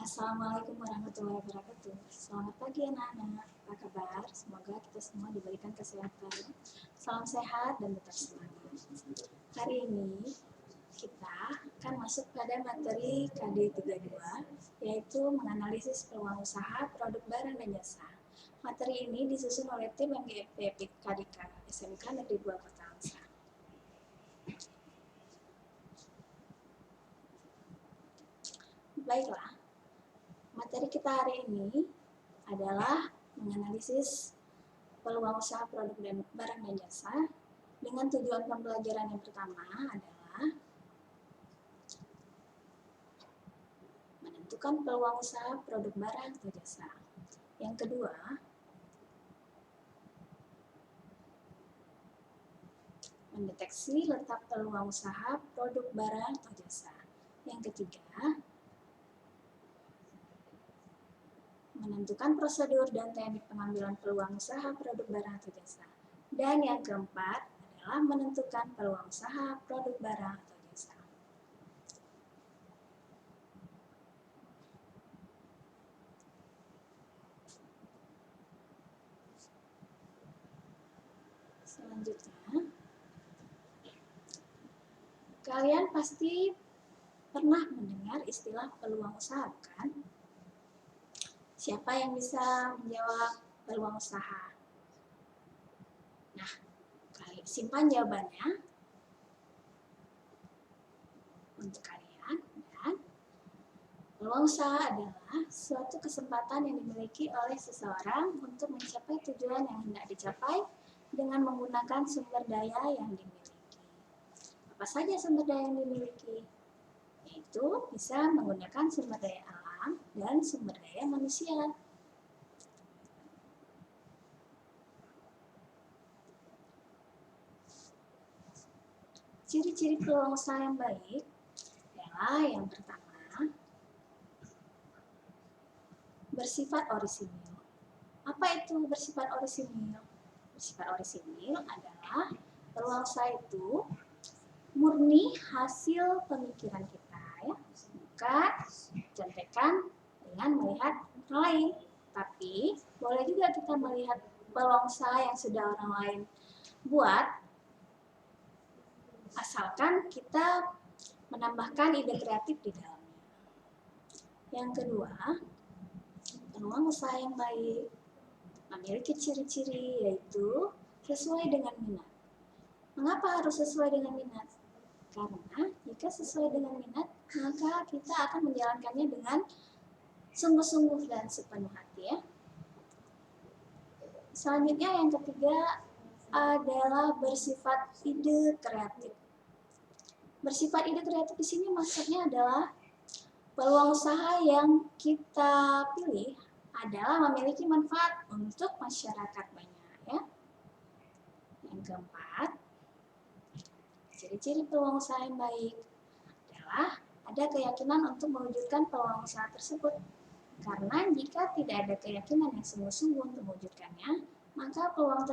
Assalamualaikum warahmatullahi wabarakatuh. Selamat pagi anak-anak. Apa kabar? Semoga kita semua diberikan kesehatan. Salam sehat dan tetap semangat. Hari ini kita akan masuk pada materi KD 32, yaitu menganalisis peluang usaha, produk barang dan jasa. Materi ini disusun oleh tim MGFP KDK SMK Negeri 2 Kota Angsa. Baiklah, materi kita hari ini adalah menganalisis peluang usaha produk dan barang dan jasa dengan tujuan pembelajaran yang pertama adalah menentukan peluang usaha produk barang atau jasa. Yang kedua, mendeteksi letak peluang usaha produk barang atau jasa. Yang ketiga, menentukan prosedur dan teknik pengambilan peluang usaha produk barang atau jasa. Dan yang keempat adalah menentukan peluang usaha produk barang atau jasa. Selanjutnya, kalian pasti pernah mendengar istilah peluang usaha, bukan? Siapa yang bisa menjawab peluang usaha? Nah, simpan jawabannya untuk kalian. Dan peluang usaha adalah suatu kesempatan yang dimiliki oleh seseorang untuk mencapai tujuan yang hendak dicapai dengan menggunakan sumber daya yang dimiliki. Apa saja sumber daya yang dimiliki? Yaitu bisa menggunakan sumber daya alam dan sumber daya manusia. Ciri-ciri peluang usaha yang baik adalah yang pertama, bersifat orisinil. Apa itu bersifat orisinil? Bersifat orisinil adalah peluang usaha itu murni hasil pemikiran kita, ya, bukan contekan dengan melihat orang lain. Tapi boleh juga kita melihat peluang usaha yang sudah orang lain buat, asalkan kita menambahkan ide kreatif di dalamnya. Yang kedua, peluang usaha yang baik memiliki ciri-ciri yaitu sesuai dengan minat. Mengapa harus sesuai dengan minat? Karena jika sesuai dengan minat, maka kita akan menjalankannya dengan sungguh-sungguh dan sepenuh hati, ya. Selanjutnya yang ketiga adalah bersifat ide kreatif. Bersifat ide kreatif di sini maksudnya adalah peluang usaha yang kita pilih adalah memiliki manfaat untuk masyarakat banyak, ya. Yang keempat, ciri-ciri peluang usaha yang baik adalah ada keyakinan untuk mewujudkan peluang usaha tersebut. Karena jika tidak ada keyakinan yang sungguh-sungguh untuk mewujudkannya, maka peluang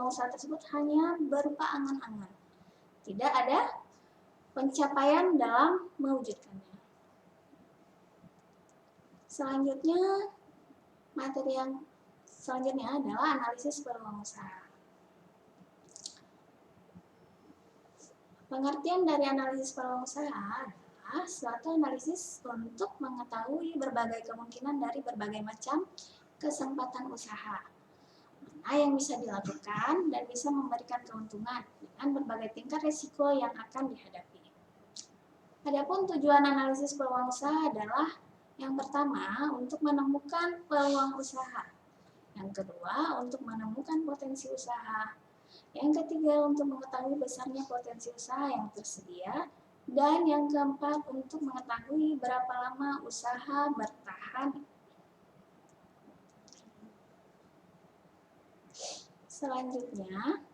usaha tersebut hanya berupa angan-angan. Tidak ada pencapaian dalam mewujudkannya. Selanjutnya, materi yang selanjutnya adalah analisis peluang usaha. Pengertian dari analisis peluang usaha adalah suatu analisis untuk mengetahui berbagai kemungkinan dari berbagai macam kesempatan usaha, mana yang bisa dilakukan dan bisa memberikan keuntungan dengan berbagai tingkat risiko yang akan dihadapi. Adapun tujuan analisis peluang usaha adalah yang pertama, untuk menemukan peluang usaha. Yang kedua, untuk menemukan potensi usaha. Yang ketiga, untuk mengetahui besarnya potensi usaha yang tersedia. Dan yang keempat, untuk mengetahui berapa lama usaha bertahan. Selanjutnya,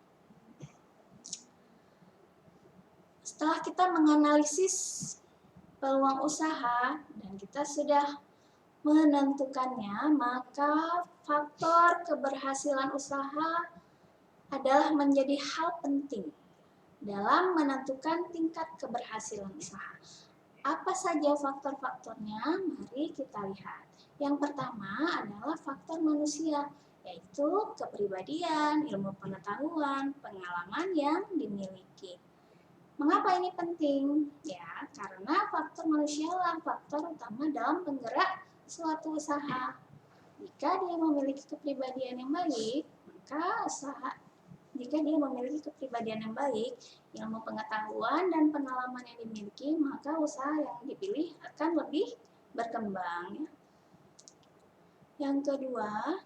setelah kita menganalisis peluang usaha dan kita sudah menentukannya, maka faktor keberhasilan usaha adalah menjadi hal penting dalam menentukan tingkat keberhasilan usaha. Apa saja faktor-faktornya? Mari kita lihat. Yang pertama adalah faktor manusia, yaitu kepribadian, ilmu pengetahuan, pengalaman yang dimiliki. Mengapa ini penting? Ya, karena faktor manusialah faktor utama dalam penggerak suatu usaha. Jika dia memiliki kepribadian yang baik, maka jika dia memiliki kepribadian yang baik, ilmu pengetahuan dan pengalaman yang dimiliki, maka usaha yang dipilih akan lebih berkembang. Yang kedua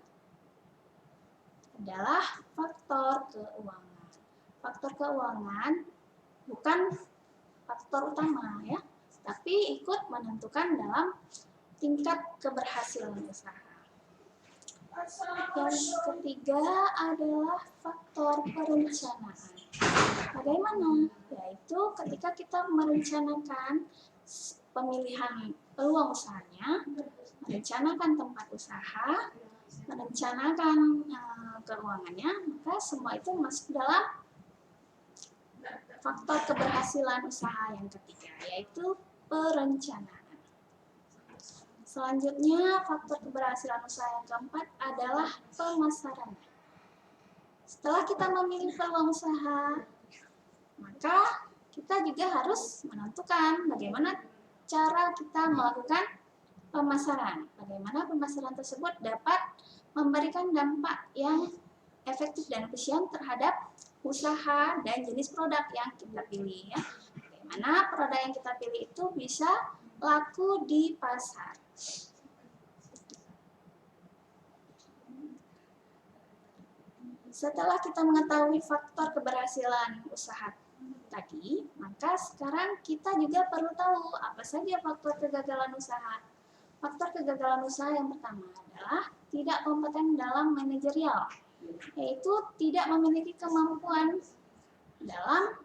adalah faktor keuangan. Faktor keuangan bukan faktor utama ya, tapi ikut menentukan dalam tingkat keberhasilan usaha. Yang ketiga adalah faktor perencanaan. Bagaimana? Yaitu ketika kita merencanakan pemilihan peluang usahanya, merencanakan tempat usaha, merencanakan keuangannya, maka semua itu masuk dalam faktor keberhasilan usaha yang ketiga, yaitu perencanaan. Selanjutnya, faktor keberhasilan usaha yang keempat adalah pemasaran. Setelah kita memilih peluang usaha, maka kita juga harus menentukan bagaimana cara kita melakukan pemasaran. Bagaimana pemasaran tersebut dapat memberikan dampak yang efektif dan efisien terhadap usaha dan jenis produk yang kita pilih. Ya. Bagaimana produk yang kita pilih itu bisa laku di pasar. Setelah kita mengetahui faktor keberhasilan usaha tadi, maka sekarang kita juga perlu tahu apa saja faktor kegagalan usaha. Faktor kegagalan usaha yang pertama adalah tidak kompeten dalam manajerial, yaitu tidak memiliki kemampuan dalam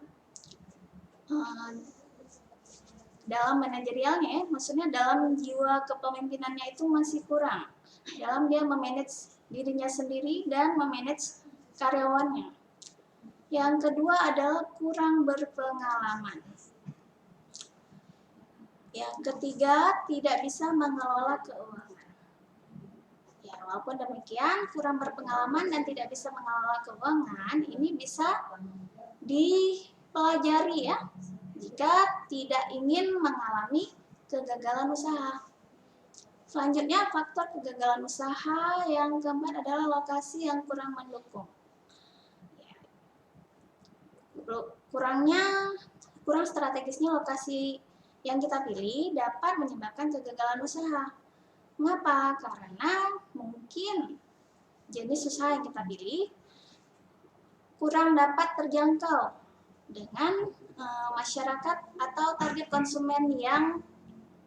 manajerialnya, maksudnya dalam jiwa kepemimpinannya itu masih kurang dalam dia memanage dirinya sendiri dan memanage karyawannya. Yang kedua adalah kurang berpengalaman. Yang ketiga, tidak bisa mengelola keuangan. Ya, walaupun demikian, kurang berpengalaman dan tidak bisa mengelola keuangan ini bisa dipelajari ya, jika tidak ingin mengalami kegagalan usaha. Selanjutnya, faktor kegagalan usaha yang keempat adalah lokasi yang kurang mendukung. Kurang strategisnya lokasi yang kita pilih dapat menyebabkan kegagalan usaha. Mengapa? Karena mungkin jenis usaha yang kita pilih kurang dapat terjangkau dengan masyarakat atau target konsumen yang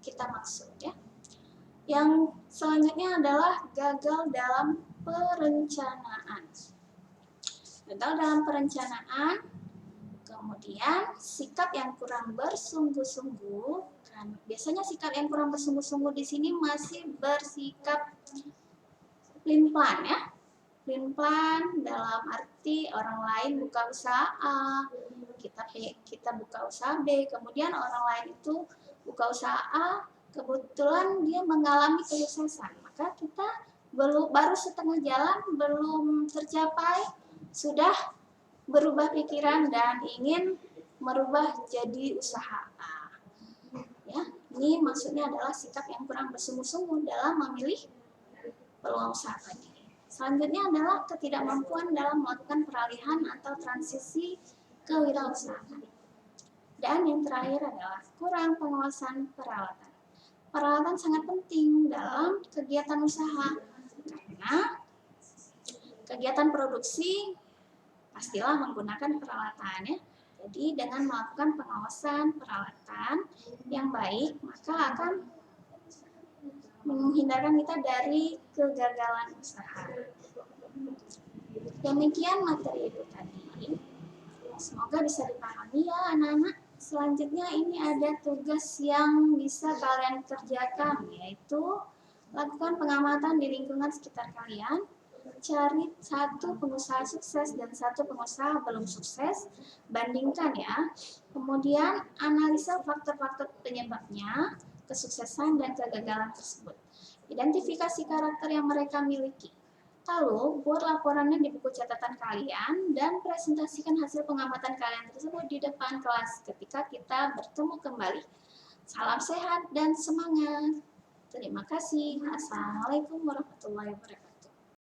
kita maksud ya. Yang selanjutnya adalah gagal dalam perencanaan. Gagal dalam perencanaan, kemudian sikap yang kurang bersungguh-sungguh. Kan biasanya sikap yang kurang bersungguh-sungguh di sini masih bersikap plan-plan ya. Plan-plan dalam arti orang lain buka usaha A, kita buka usaha B, kemudian orang lain itu buka usaha A, kebetulan dia mengalami kesuksesan, maka kita baru setengah jalan, belum tercapai, sudah berubah pikiran dan ingin merubah jadi usaha A. Ya, ini maksudnya adalah sikap yang kurang bersungguh-sungguh dalam memilih peluang usaha tadi. Selanjutnya adalah ketidakmampuan dalam melakukan peralihan atau transisi kewirausahaan. Dan yang terakhir adalah kurang penguasaan peralatan. Peralatan sangat penting dalam kegiatan usaha karena kegiatan produksi pastilah menggunakan peralatan ya. Jadi dengan melakukan pengawasan peralatan yang baik, maka akan menghindarkan kita dari kegagalan usaha. Demikian materi itu tadi. Semoga bisa dipahami ya anak-anak. Selanjutnya ini ada tugas yang bisa kalian kerjakan, yaitu lakukan pengamatan di lingkungan sekitar kalian. Cari satu pengusaha sukses dan satu pengusaha belum sukses, bandingkan ya. Kemudian analisa faktor-faktor penyebabnya, kesuksesan dan kegagalan tersebut. Identifikasi karakter yang mereka miliki. Lalu, buat laporannya di buku catatan kalian dan presentasikan hasil pengamatan kalian tersebut di depan kelas ketika kita bertemu kembali. Salam sehat dan semangat. Terima kasih. Assalamualaikum warahmatullahi wabarakatuh.